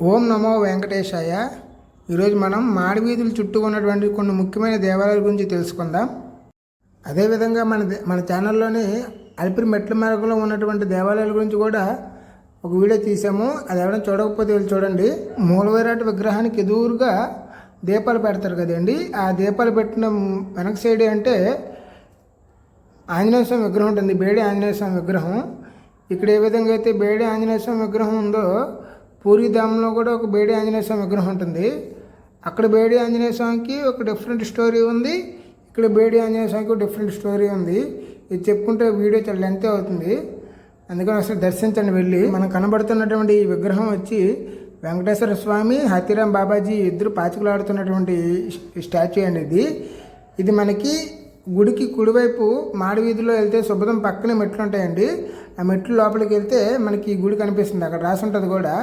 ఓం నమో వెంకటేశాయ. ఈరోజు మనం మాడవీధుల చుట్టూ ఉన్నటువంటి కొన్ని ముఖ్యమైన దేవాలయాల గురించి తెలుసుకుందాం. అదేవిధంగా మన ఛానల్లోని అలిపిరి మెట్ల మార్గంలో ఉన్నటువంటి దేవాలయాల గురించి కూడా ఒక వీడియో తీసాము. అది ఎవరైనా చూడకపోతే వెళ్ళి చూడండి. మూలవిరాట్ విగ్రహానికి ఎదురుగా దీపాలు పెడతారు కదండి. ఆ దీపాలు పెట్టిన వెనక సైడ్ అంటే ఆంజనేయ స్వామి విగ్రహం ఉంటుంది, బేడి ఆంజనేయ స్వామి విగ్రహం. ఇక్కడ ఏ విధంగా అయితే బేడి ఆంజనేయ స్వామి విగ్రహం ఉందో పూరీధామంలో కూడా ఒక బేడి ఆంజనేయ స్వామి విగ్రహం ఉంటుంది. అక్కడ బేడి ఆంజనేయ స్వామికి ఒక డిఫరెంట్ స్టోరీ ఉంది, ఇక్కడ బేడి ఆంజనేయ స్వామికి ఒక డిఫరెంట్ స్టోరీ ఉంది. ఇది చెప్పుకుంటే వీడియో చాలా లెంత్ అవుతుంది, అందుకని అసలు దర్శించండి వెళ్ళి. మనకు కనబడుతున్నటువంటి ఈ విగ్రహం వచ్చి వెంకటేశ్వర స్వామి, హతీరాం బాబాజీ ఇద్దరు పాచికలాడుతున్నటువంటి స్టాచ్యూ అండి. ఇది మనకి గుడికి కుడివైపు మాడవీధిలో వెళ్తే శుభ్రం పక్కనే మెట్లు ఉంటాయండి. ఆ మెట్లు లోపలికి వెళ్తే మనకి ఈ గుడి కనిపిస్తుంది, అక్కడ రాసి ఉంటుంది కూడా.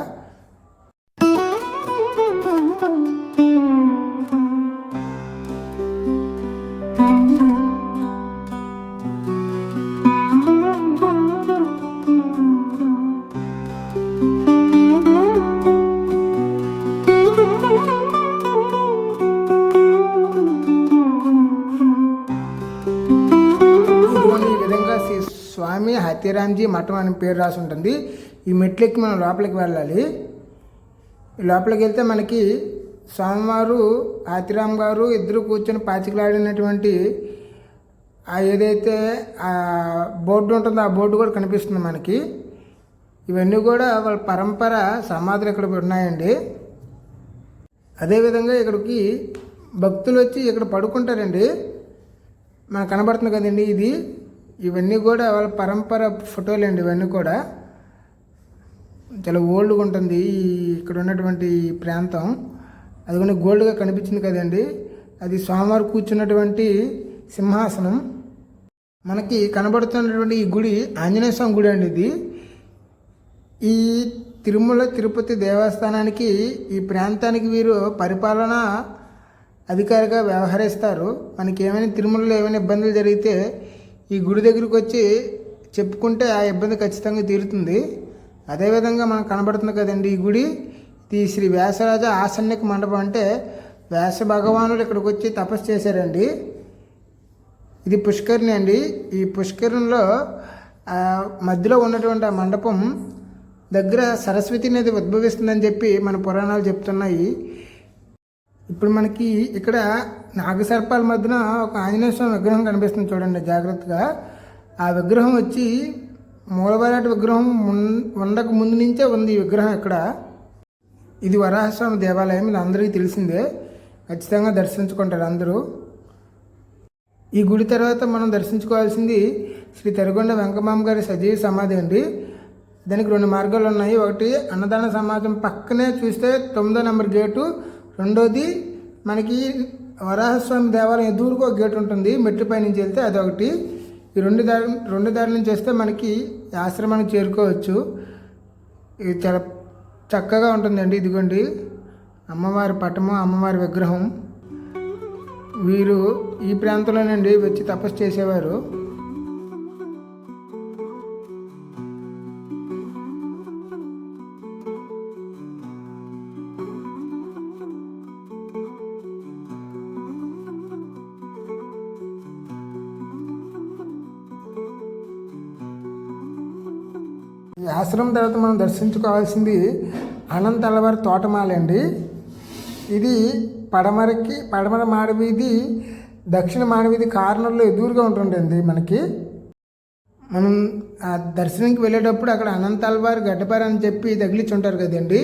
స్వామి హతీరాంజీ మఠం అనే పేరు రాసి ఉంటుంది. ఈ మెట్లెక్కి మనం లోపలికి వెళ్ళాలి. లోపలికి వెళ్తే మనకి స్వామివారు హతీరాం గారు ఇద్దరు కూర్చొని పాచికలాడినటువంటి ఏదైతే ఆ బోర్డు ఉంటుందో ఆ బోర్డు కూడా కనిపిస్తుంది మనకి. ఇవన్నీ కూడా వాళ్ళ పరంపర సమాధులు ఇక్కడ ఉన్నాయండి. అదేవిధంగా ఇక్కడికి భక్తులు వచ్చి ఇక్కడ పడుకుంటారండి. మనకు కనబడుతుంది కదండి ఇది. ఇవన్నీ కూడా వాళ్ళ పరంపర ఫోటోలు అండి. ఇవన్నీ కూడా చాలా ఓల్డ్గా ఉంటుంది ఇక్కడ ఉన్నటువంటి ప్రాంతం. అది కూడా గోల్డ్గా కనిపించింది కదండి, అది స్వామివారు కూర్చున్నటువంటి సింహాసనం. మనకి కనబడుతున్నటువంటి ఈ గుడి ఆంజనేయ స్వామి గుడి అండి. ఇది ఈ తిరుమల తిరుపతి దేవస్థానానికి, ఈ ప్రాంతానికి వీరు పరిపాలన అధికారిగా వ్యవహరిస్తారు. మనకి ఏమైనా తిరుమలలో ఏమైనా ఇబ్బందులు జరిగితే ఈ గుడి దగ్గరికి వచ్చి చెప్పుకుంటే ఆ ఇబ్బంది ఖచ్చితంగా తీరుతుంది. అదేవిధంగా మనకు కనబడుతుంది కదండి ఈ గుడి. ఇది శ్రీ వ్యాసరాజ ఆసన్నిక మండపం, అంటే వ్యాస భగవానుడు ఇక్కడికి వచ్చి తపస్సు చేశారండి. ఇది పుష్కరిణి అండి. ఈ పుష్కరిణిలో మధ్యలో ఉన్నటువంటి ఆ మండపం దగ్గర సరస్వతి నది ఉద్భవిస్తుందని చెప్పి మన పురాణాలు చెప్తున్నాయి. ఇప్పుడు మనకి ఇక్కడ నాగసర్పాల మధ్యన ఒక ఆంజనేయ స్వామి విగ్రహం కనిపిస్తుంది చూడండి జాగ్రత్తగా. ఆ విగ్రహం వచ్చి మూలవిరాట్ విగ్రహం ఉండక ముందు నుంచే ఉంది ఈ విగ్రహం ఇక్కడ. ఇది వరాహస్వామి దేవాలయం, ఇది అందరికీ తెలిసిందే, ఖచ్చితంగా దర్శించుకుంటారు అందరూ. ఈ గుడి తర్వాత మనం దర్శించుకోవాల్సింది శ్రీ తరిగొండ వెంకమాంబ గారి సజీవ సమాధి అండి. దానికి 2 మార్గాలు ఉన్నాయి. ఒకటి అన్నదాన సమాజం పక్కనే చూస్తే 9వ నెంబర్ గేటు, రెండోది మనకి వరాహస్వామి దేవాలయం ఎదురుగా ఒక గేట్ ఉంటుంది, మెట్లపై నుంచి వెళ్తే అదొకటి. ఈ రెండు దారి నుంచి వస్తే మనకి ఆశ్రమానికి చేరుకోవచ్చు. ఇది చాలా చక్కగా ఉంటుందండి. ఇదిగోండి అమ్మవారి పటము, అమ్మవారి విగ్రహం. వీరు ఈ ప్రాంతంలోనండి వచ్చి తపస్సు చేసేవారు. ఈ ఆశ్రమం తర్వాత మనం దర్శించుకోవాల్సింది అనంత అలవారి తోటమాల అండి. ఇది పడమర మాడవీధి, దక్షిణ మాడవీధి కార్నర్లో ఎదురుగా ఉంటుందండి. మనం ఆ దర్శనంకి వెళ్ళేటప్పుడు అక్కడ అనంత అలవారి గడ్డపార అని చెప్పి తగిలించి ఉంటారు కదండి.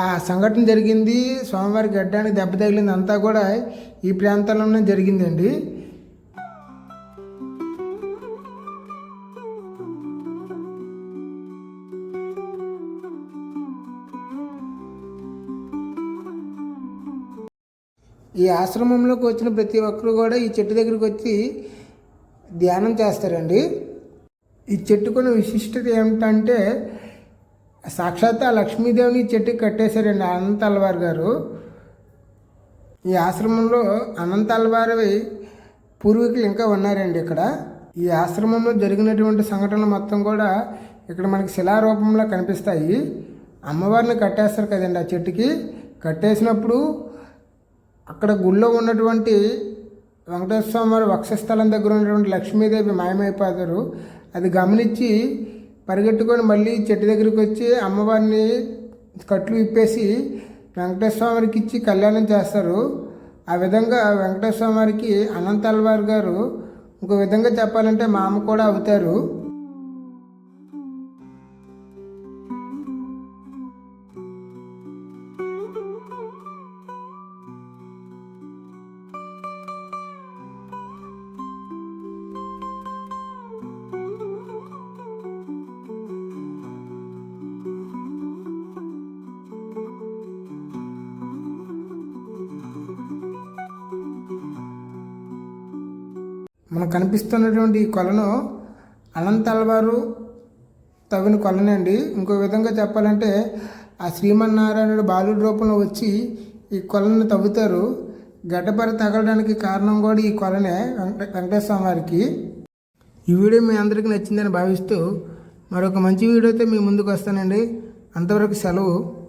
ఆ సంఘటన జరిగింది, స్వామివారి గడ్డానికి దెబ్బ తగిలింది అంతా కూడా ఈ ప్రాంతంలోనే జరిగిందండి. ఈ ఆశ్రమంలోకి వచ్చిన ప్రతి ఒక్కరు కూడా ఈ చెట్టు దగ్గరికి వచ్చి ధ్యానం చేస్తారండి. ఈ చెట్టుకున్న విశిష్టత ఏమిటంటే సాక్షాత్ ఆ లక్ష్మీదేవిని ఈ చెట్టుకి కట్టేశారండి అనంత అల్వార్ గారు. ఈ ఆశ్రమంలో అనంత అల్వారి పూర్వీకులు ఇంకా ఉన్నారండి ఇక్కడ. ఈ ఆశ్రమంలో జరిగినటువంటి సంఘటనలు మొత్తం కూడా ఇక్కడ మనకి శిలారూపంలో కనిపిస్తాయి. అమ్మవారిని కట్టేస్తారు కదండి ఆ చెట్టుకి. కట్టేసినప్పుడు అక్కడ గుళ్ళో ఉన్నటువంటి వెంకటేశ్వర స్వామి వారి వక్షస్థలం దగ్గర ఉన్నటువంటి లక్ష్మీదేవి మాయమైపోతారు. అది గమనించి పరిగెట్టుకొని మళ్ళీ చెట్టు దగ్గరికి వచ్చి అమ్మవారిని కట్లు విప్పేసి వెంకటేశ్వర స్వామికి ఇచ్చి కళ్యాణం చేస్తారు. ఆ విధంగా వెంకటేశ్వర స్వామి వారికి అనంతల్వార్ గారు ఇంకో విధంగా చెప్పాలంటే మామ కూడా అవుతారు. మనకు కనిపిస్తున్నటువంటి ఈ కొలను అనంతల్వారు తవ్విన కొలనండి. ఇంకో విధంగా చెప్పాలంటే ఆ శ్రీమన్నారాయణుడు బాలుడి రూపంలో వచ్చి ఈ కొలను తవ్వుతారు. గడ్డపర తగలడానికి కారణం కూడా ఈ కొలనే వెంకటేశ్వర స్వామి వారికి. ఈ వీడియో మీ అందరికీ నచ్చిందని భావిస్తూ మరొక మంచి వీడియోతో మీ ముందుకు వస్తానండి. అంతవరకు సెలవు.